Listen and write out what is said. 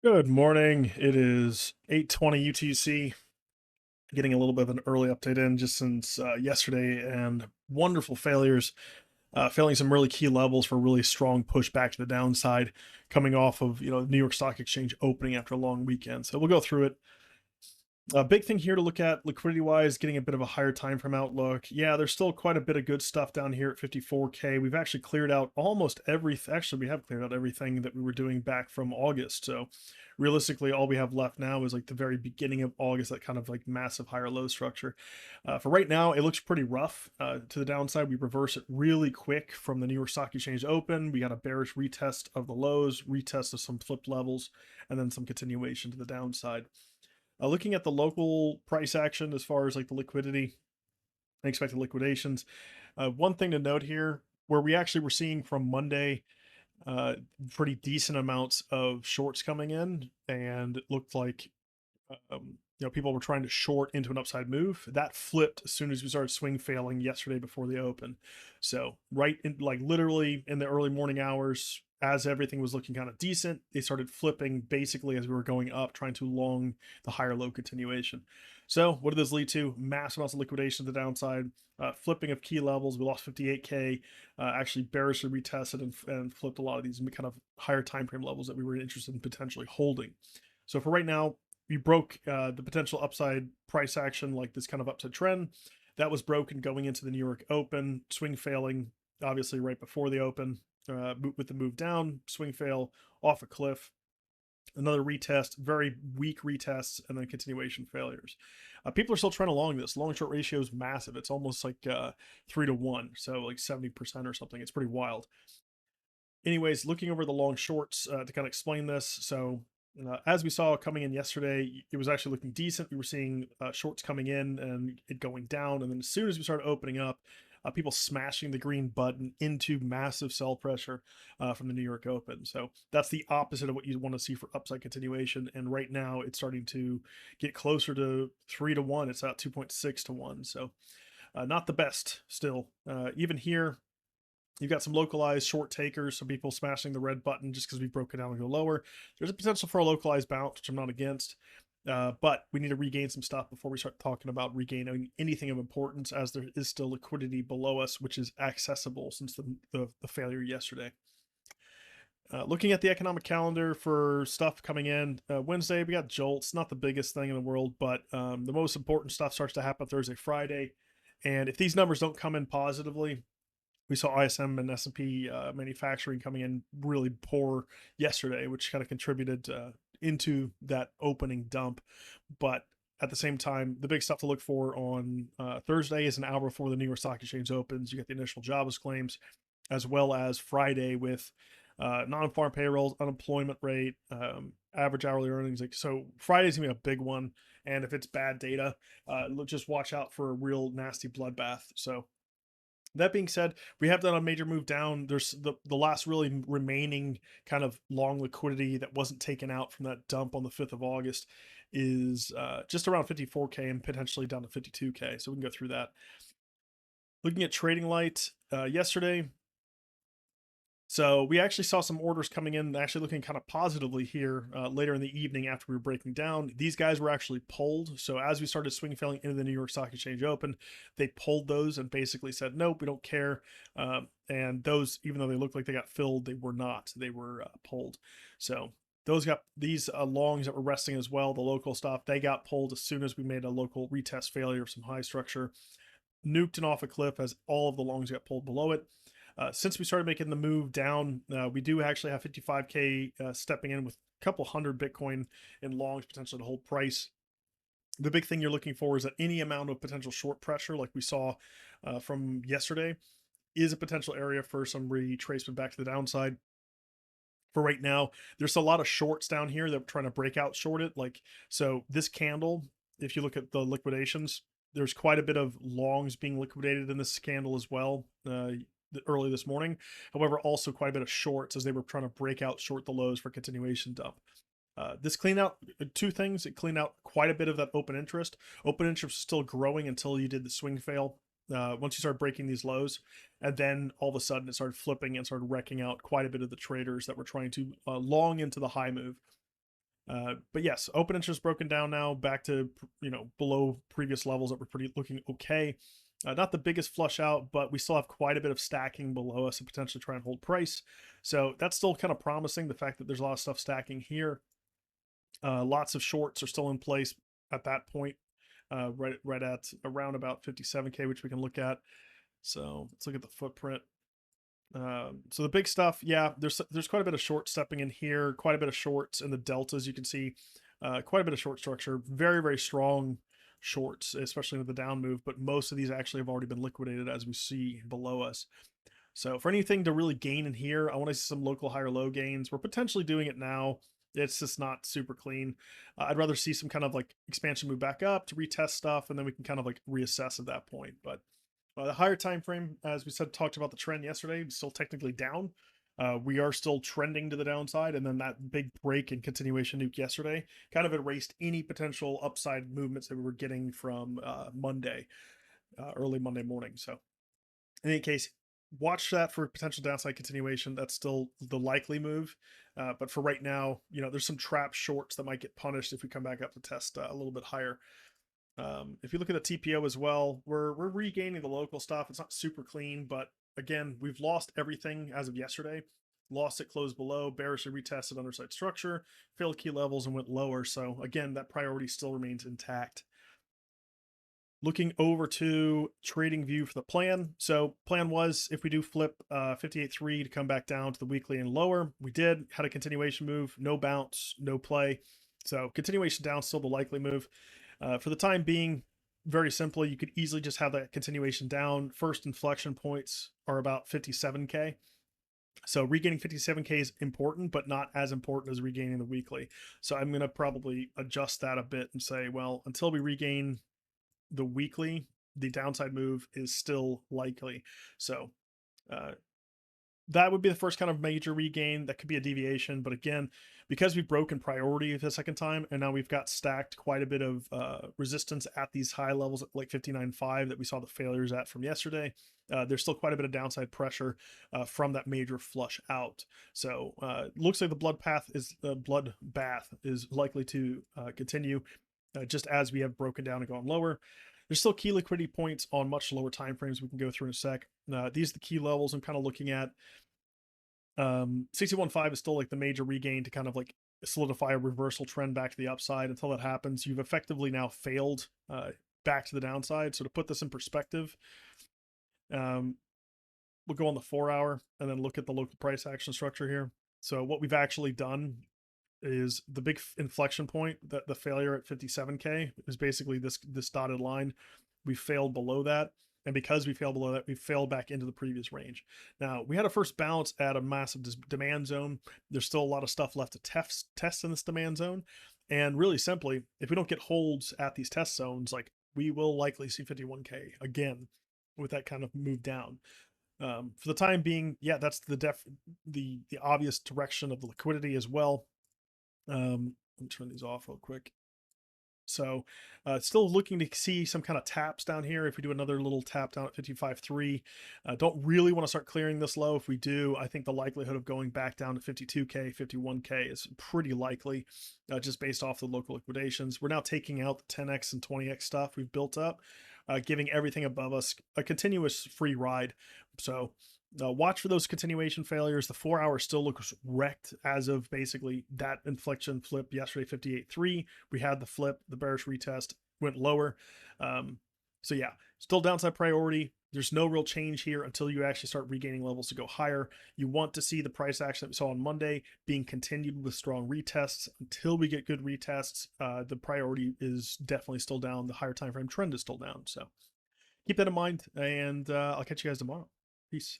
Good morning. It is 8:20 UTC. Getting a little bit of an early update in just since yesterday and wonderful failures, failing some really key levels for really strong push back to the downside, coming off of New York Stock Exchange opening after a long weekend. So we'll go through it. A big thing here to look at liquidity wise, getting a bit of a higher time frame outlook. Yeah, there's still quite a bit of good stuff down here at 54K. We've actually cleared out almost everything. Actually, we have cleared out everything that we were doing back from August. So realistically, all we have left now is like the very beginning of August, that kind of like massive higher low structure. For right now, it looks pretty rough to the downside. We reverse it really quick from the New York Stock Exchange open. We got a bearish retest of the lows, retest of some flipped levels, and then some continuation to the downside. Looking at the local price action as far as like the liquidity and expected liquidations, one thing to note here, where we actually were seeing from Monday uh, pretty decent amounts of shorts coming in, and it looked like people were trying to short into an upside move. That flipped as soon as we started swing failing yesterday before the open. So right in like literally in the early morning hours, as everything was looking kind of decent, they started flipping basically as we were going up, trying to long the higher low continuation. So what did this lead to? Massive amounts of liquidation to the downside, flipping of key levels. We lost 58K, actually bearishly retested and flipped a lot of these kind of higher time frame levels that we were interested in potentially holding. So for right now, we broke the potential upside price action, like this kind of upside trend that was broken going into the New York Open, swing failing obviously right before the open, with the move down, swing fail off a cliff, another retest, very weak retests, and then continuation failures. People are still trying to long this. Long short ratio is massive. It's almost like 3 to 1, so like 70% or something. It's pretty wild. Anyways, looking over the long shorts to kind of explain this. So as we saw coming in yesterday, it was actually looking decent. We were seeing shorts coming in and it going down. And then as soon as we started opening up, people smashing the green button into massive sell pressure from the New York Open. So that's the opposite of what you want to see for upside continuation. And right now it's starting to get closer to 3 to 1. It's at 2.6 to 1. So not the best still. Even here, you've got some localized short takers, some people smashing the red button just because we broke it down and go lower. There's a potential for a localized bounce, which I'm not against. But we need to regain some stuff before we start talking about regaining anything of importance, as there is still liquidity below us, which is accessible since the failure yesterday. Looking at the economic calendar for stuff coming in, Wednesday, we got jolts, not the biggest thing in the world, but the most important stuff starts to happen Thursday, Friday. And if these numbers don't come in positively, we saw ISM and S&P manufacturing coming in really poor yesterday, which kind of contributed into that opening dump. But at the same time, the big stuff to look for on Thursday is an hour before the New York Stock Exchange opens. You get the initial jobless claims, as well as Friday with non-farm payrolls, unemployment rate, average hourly earnings. Like, so Friday's gonna be a big one, and if it's bad data, just watch out for a real nasty bloodbath. So that being said, we have done a major move down. There's the last really remaining kind of long liquidity that wasn't taken out from that dump on the 5th of August is just around 54K and potentially down to 52K. So we can go through that. Looking at trading light yesterday, so we actually saw some orders coming in, actually looking kind of positively here later in the evening after we were breaking down. These guys were actually pulled. So as we started swing failing into the New York Stock Exchange Open, they pulled those and basically said, nope, we don't care. And those, even though they looked like they got filled, they were not. They were pulled. So those got these longs that were resting as well. The local stuff, they got pulled as soon as we made a local retest failure of some high structure, nuked and off a cliff as all of the longs got pulled below it. Since we started making the move down, we do actually have 55K stepping in with a couple hundred Bitcoin in longs potentially to hold price. The big thing you're looking for is that any amount of potential short pressure, like we saw from yesterday, is a potential area for some retracement back to the downside. For right now, there's a lot of shorts down here that are trying to break out short it. Like, so this candle, if you look at the liquidations, there's quite a bit of longs being liquidated in this candle as well. Early this morning. However, also quite a bit of shorts as they were trying to break out short the lows for continuation dump. This cleaned out two things. It cleaned out quite a bit of that open interest. Open interest was still growing until you did the swing fail. Once you start breaking these lows, and then all of a sudden it started flipping and started wrecking out quite a bit of the traders that were trying to long into the high move. But yes, open interest broken down now back to, below previous levels that were pretty looking okay. Not the biggest flush out, but we still have quite a bit of stacking below us to potentially try and hold price. So that's still kind of promising, the fact that there's a lot of stuff stacking here. Lots of shorts are still in place at that point, right at around about 57K, which we can look at. So let's look at the footprint. So the big stuff, yeah, there's quite a bit of short stepping in here, quite a bit of shorts in the deltas. You can see quite a bit of short structure, very, very strong shorts, especially with the down move, but most of these actually have already been liquidated, as we see below us. So for anything to really gain in here, I want to see some local higher low gains. We're potentially doing it now. It's just not super clean. I'd rather see some kind of like expansion move back up to retest stuff, and then we can kind of like reassess at that point. But the higher time frame, as we said, talked about the trend yesterday, still technically down. We are still trending to the downside, and then that big break and continuation nuke yesterday kind of erased any potential upside movements that we were getting from Monday, early Monday morning. So in any case, watch that for potential downside continuation. That's still the likely move. But for right now, there's some trap shorts that might get punished if we come back up to test a little bit higher. If you look at the TPO as well, we're regaining the local stuff. It's not super clean, but again, we've lost everything as of yesterday. Lost it, closed below, bearishly retested underside structure, failed key levels, and went lower. So again, that priority still remains intact. Looking over to trading view for the plan. So plan was, if we do flip 58.3 to come back down to the weekly and lower, we did, had a continuation move, no bounce, no play. So continuation down, still the likely move. For the time being, very simply, you could easily just have that continuation down. First inflection points are about 57K. So regaining 57K is important, but not as important as regaining the weekly. So I'm going to probably adjust that a bit and say, well, until we regain the weekly, the downside move is still likely. So that would be the first kind of major regain. That could be a deviation, but again, because we've broken priority the second time, and now we've got stacked quite a bit of resistance at these high levels, like 59.5 that we saw the failures at from yesterday. There's still quite a bit of downside pressure from that major flush out. So looks like the bloodbath is likely to continue, just as we have broken down and gone lower. There's still key liquidity points on much lower time frames we can go through in a sec. These are the key levels I'm kind of looking at. 61.5 is still like the major regain to kind of like solidify a reversal trend back to the upside. Until that happens, you've effectively now failed back to the downside. So to put this in perspective, we'll go on the 4-hour and then look at the local price action structure here. So what we've actually done is the big inflection point, that the failure at 57K is basically this dotted line. We failed below that, and because we failed below that, we failed back into the previous range. Now, we had a first bounce at a massive demand zone. There's still a lot of stuff left to test in this demand zone, and really simply, if we don't get holds at these test zones, like, we will likely see 51K again with that kind of move down. For the time being, yeah, that's the obvious direction of the liquidity as well. Let me turn these off real quick. So still looking to see some kind of taps down here. If we do another little tap down at 55.3, don't really want to start clearing this low. If we do, I think the likelihood of going back down to 52K, 51K is pretty likely, just based off the local liquidations. We're now taking out the 10X and 20X stuff we've built up, giving everything above us a continuous free ride. So watch for those continuation failures. The 4-hour still looks wrecked as of basically that inflection flip yesterday, 58.3. We had the flip, the bearish retest went lower. So yeah, still downside priority. There's no real change here until you actually start regaining levels to go higher. You want to see the price action that we saw on Monday being continued with strong retests. Until we get good retests, the priority is definitely still down. The higher time frame trend is still down. So keep that in mind, and I'll catch you guys tomorrow. Peace.